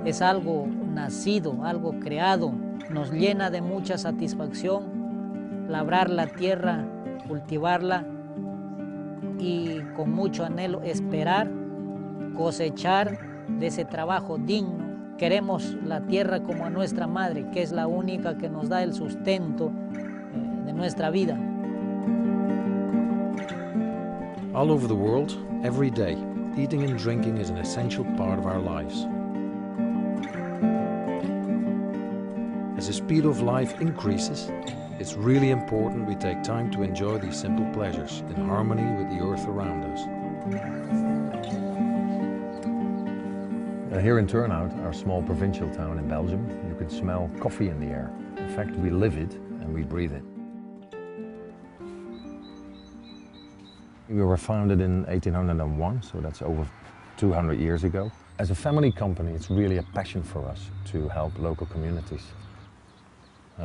Es algo nacido, algo creado. Nos llena de mucha satisfacción labrar la tierra, cultivarla y con mucho anhelo esperar cosechar de ese trabajo digno. Queremos la tierra como a nuestra madre, que es la única que nos da el sustento de nuestra vida. All over the world, every day, eating and drinking is an essential part of our lives. As the speed of life increases, it's really important we take time to enjoy these simple pleasures in harmony with the earth around us. Here in Turnhout, our small provincial town in Belgium, you can smell coffee in the air. In fact, we live it and we breathe it. We were founded in 1801, so that's over 200 years ago. As a family company, it's really a passion for us to help local communities.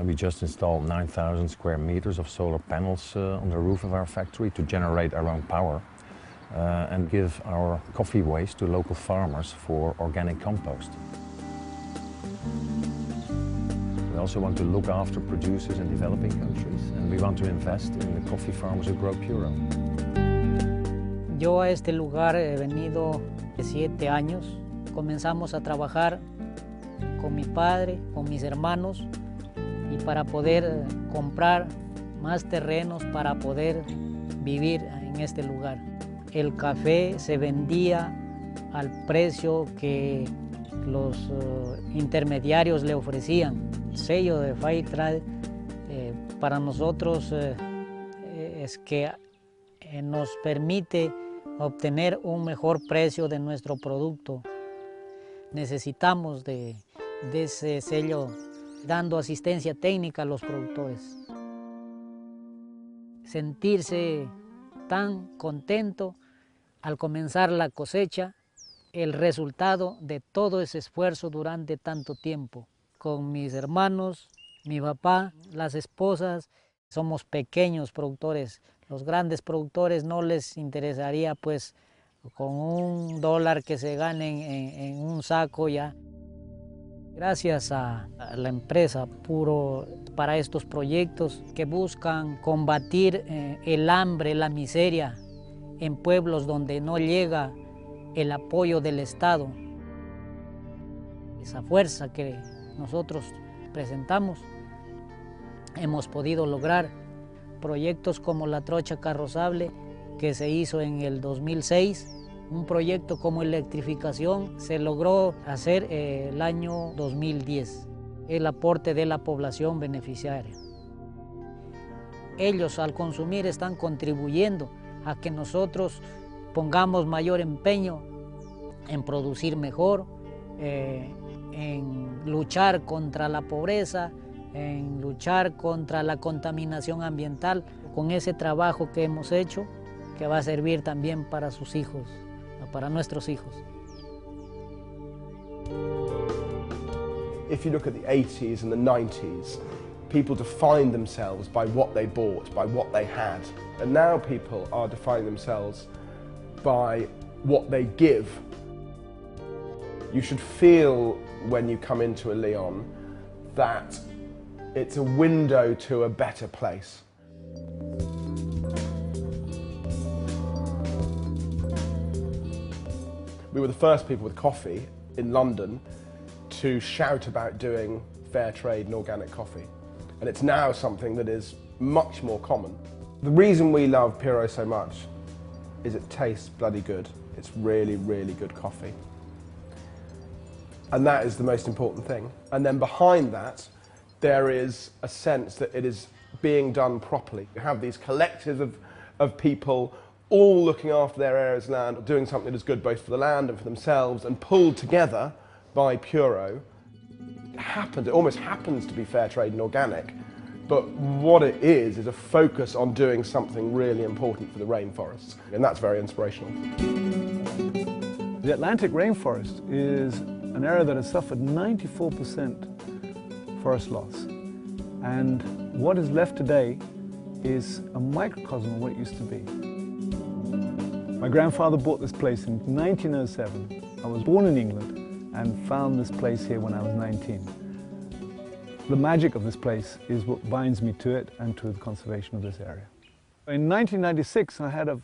We just installed 9,000 square meters of solar panels on the roof of our factory to generate our own power. And give our coffee waste to local farmers for organic compost. We also want to look after producers in developing countries, and we want to invest in the coffee farmers who grow Puro. Yo a este lugar he venido de 7 años. Comenzamos a trabajar con mi padre, con mis hermanos, y para poder comprar más terrenos para poder vivir en este lugar. El café se vendía al precio que los intermediarios le ofrecían. El sello de Fair Trade para nosotros es que nos permite obtener un mejor precio de nuestro producto. Necesitamos de ese sello dando asistencia técnica a los productores. Sentirse tan contento al comenzar la cosecha, el resultado de todo ese esfuerzo durante tanto tiempo. Con mis hermanos, mi papá, las esposas, somos pequeños productores. Los grandes productores no les interesaría pues con $1 que se ganen en un saco ya. Gracias a la empresa Puro para estos proyectos que buscan combatir el hambre, la miseria en pueblos donde no llega el apoyo del Estado. Esa fuerza que nosotros presentamos, hemos podido lograr proyectos como la trocha carrozable que se hizo en el 2006, un proyecto como electrificación se logró hacer el año 2010, el aporte de la población beneficiaria. Ellos al consumir están contribuyendo a que nosotros pongamos mayor empeño en producir mejor, en luchar contra la pobreza, en luchar contra la contaminación ambiental, con ese trabajo que hemos hecho, que va a servir también para sus hijos, para nuestros hijos. If you look at the 80s and the 90s, people defined themselves by what they bought, by what they had. And now people are defining themselves by what they give. You should feel when you come into a Lyon that it's a window to a better place. We were the first people with coffee in London to shout about doing fair trade and organic coffee. And it's now something that is much more common. The reason we love Puro so much is it tastes bloody good. It's really, really good coffee. And that is the most important thing. And then behind that, there is a sense that it is being done properly. You have these collectives of people all looking after their areas of land, doing something that is good both for the land and for themselves, and pulled together by Puro. It almost happens to be fair trade and organic, but what it is a focus on doing something really important for the rainforests, and that's very inspirational. The Atlantic rainforest is an area that has suffered 94% forest loss, and what is left today is a microcosm of what it used to be. My grandfather bought this place in 1907. I was born in England, and found this place here when I was 19. The magic of this place is what binds me to it and to the conservation of this area. In 1996, I had a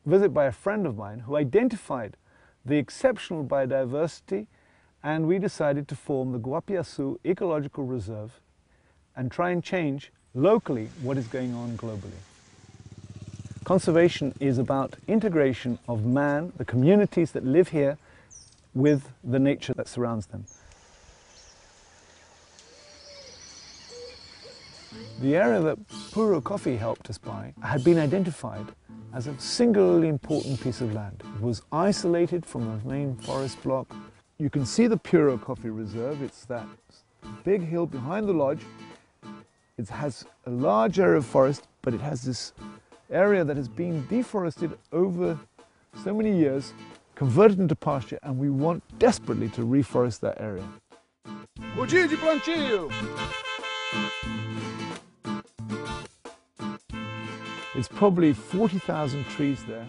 visit by a friend of mine who identified the exceptional biodiversity, and we decided to form the Guapiaçu Ecological Reserve and try and change locally what is going on globally. Conservation is about integration of man, the communities that live here, with the nature that surrounds them. The area that Puro Coffee helped us buy had been identified as a singularly important piece of land. It was isolated from the main forest block. You can see the Puro Coffee Reserve. It's that big hill behind the lodge. It has a large area of forest, but it has this area that has been deforested over so many years, converted into pasture, and we want desperately to reforest that area. Bom dia de plantio! It's probably 40,000 trees there,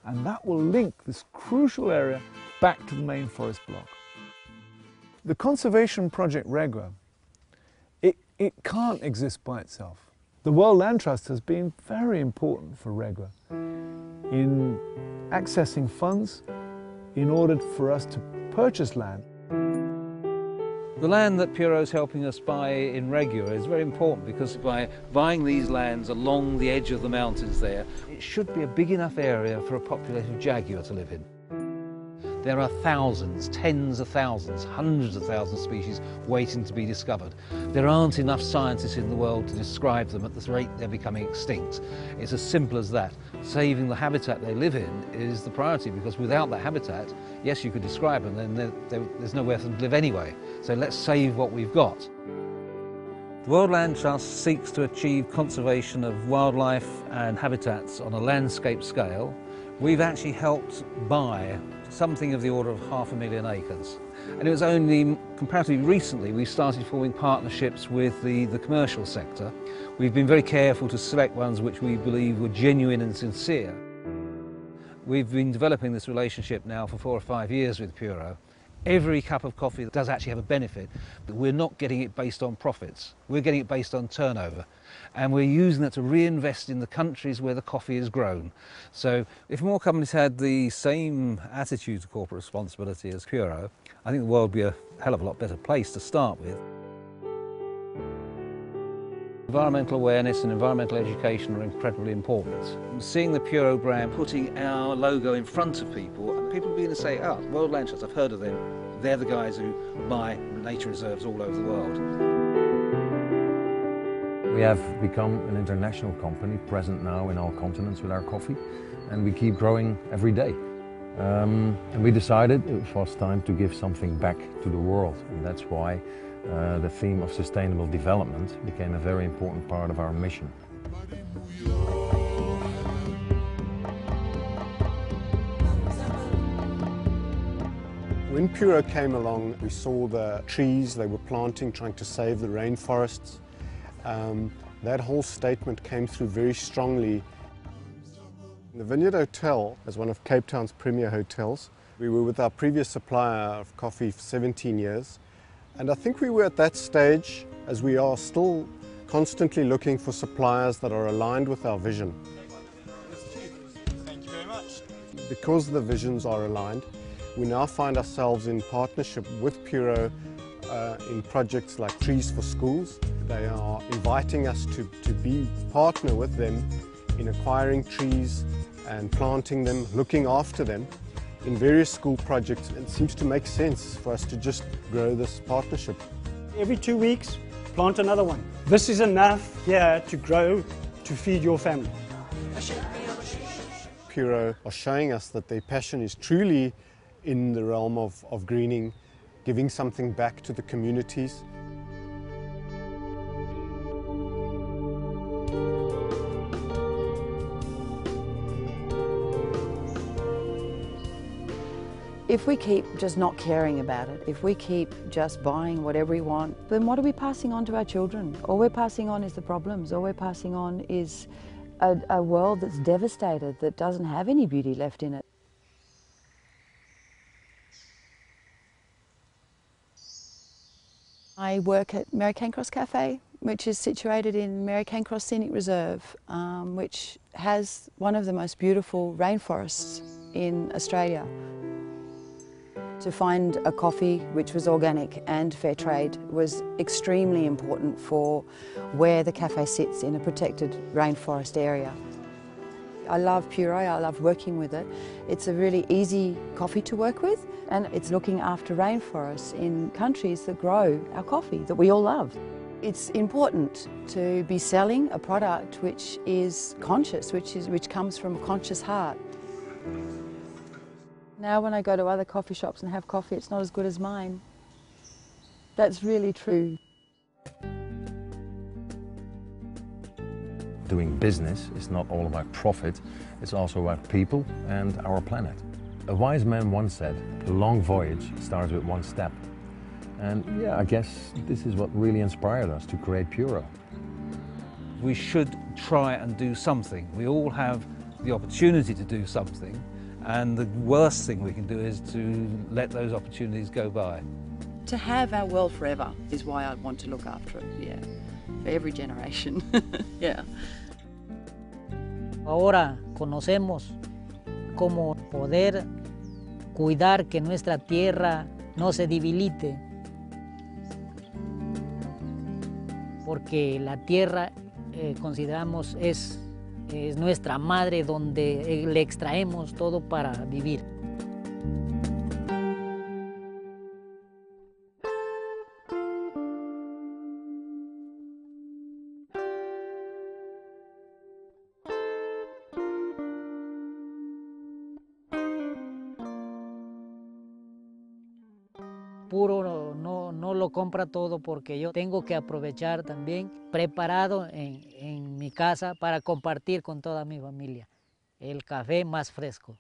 and that will link this crucial area back to the main forest block. The conservation project Regua, it can't exist by itself. The World Land Trust has been very important for Regua in accessing funds in order for us to purchase land. The land that Puro is helping us buy in Regua is very important because by buying these lands along the edge of the mountains there, it should be a big enough area for a population of jaguar to live in. There are thousands, tens of thousands, hundreds of thousands of species waiting to be discovered. There aren't enough scientists in the world to describe them at the rate they're becoming extinct. It's as simple as that. Saving the habitat they live in is the priority, because without that habitat, yes, you could describe them, then there's nowhere for them to live anyway. So let's save what we've got. The World Land Trust seeks to achieve conservation of wildlife and habitats on a landscape scale. We've actually helped buy something of the order of 500,000 acres. And it was only comparatively recently we started forming partnerships with the commercial sector. We've been very careful to select ones which we believe were genuine and sincere. We've been developing this relationship now for 4 or 5 years with Puro. Every cup of coffee does actually have a benefit, but we're not getting it based on profits. We're getting it based on turnover. And we're using that to reinvest in the countries where the coffee is grown. So if more companies had the same attitude to corporate responsibility as Puro, I think the world would be a hell of a lot better place to start with. Environmental awareness and environmental education are incredibly important. Seeing the Puro brand putting our logo in front of people, and people begin to say, oh, World Land Trust, I've heard of them. They're the guys who buy nature reserves all over the world. We have become an international company, present now in all continents with our coffee, and we keep growing every day. And we decided it was time to give something back to the world, and that's why the theme of sustainable development became a very important part of our mission. When Puro came along, we saw the trees they were planting, trying to save the rainforests. That whole statement came through very strongly. The Vineyard Hotel is one of Cape Town's premier hotels. We were with our previous supplier of coffee for 17 years. And I think we were at that stage, as we are still constantly looking for suppliers that are aligned with our vision. Thank you very much. Because the visions are aligned, we now find ourselves in partnership with Puro in projects like Trees for Schools. They are inviting us to partner with them in acquiring trees and planting them, looking after them in various school projects. It seems to make sense for us to just grow this partnership. Every 2 weeks, plant another one. This is enough here to grow, to feed your family. Puro are showing us that their passion is truly in the realm of greening, giving something back to the communities. If we keep just not caring about it, if we keep just buying whatever we want, then what are we passing on to our children? All we're passing on is the problems. All we're passing on is a world that's devastated, that doesn't have any beauty left in it. I work at Mary Cancross Cafe, which is situated in Mary Cancross Scenic Reserve, which has one of the most beautiful rainforests in Australia. To find a coffee which was organic and fair trade was extremely important for where the cafe sits in a protected rainforest area. I love Puro, I love working with it. It's a really easy coffee to work with, and it's looking after rainforests in countries that grow our coffee that we all love. It's important to be selling a product which is conscious, which comes from a conscious heart. Now when I go to other coffee shops and have coffee, it's not as good as mine. That's really true. Doing business is not all about profit, it's also about people and our planet. A wise man once said, "A long voyage starts with one step." And yeah, I guess this is what really inspired us to create Puro. We should try and do something. We all have the opportunity to do something, and the worst thing we can do is to let those opportunities go by. To have our world forever is why I want to look after it, yeah, for every generation, yeah. Ahora conocemos cómo poder cuidar que nuestra tierra no se debilite, porque la tierra consideramos es nuestra madre donde le extraemos todo para vivir. Puro no lo compra todo porque yo tengo que aprovechar también preparado en mi casa para compartir con toda mi familia el café más fresco.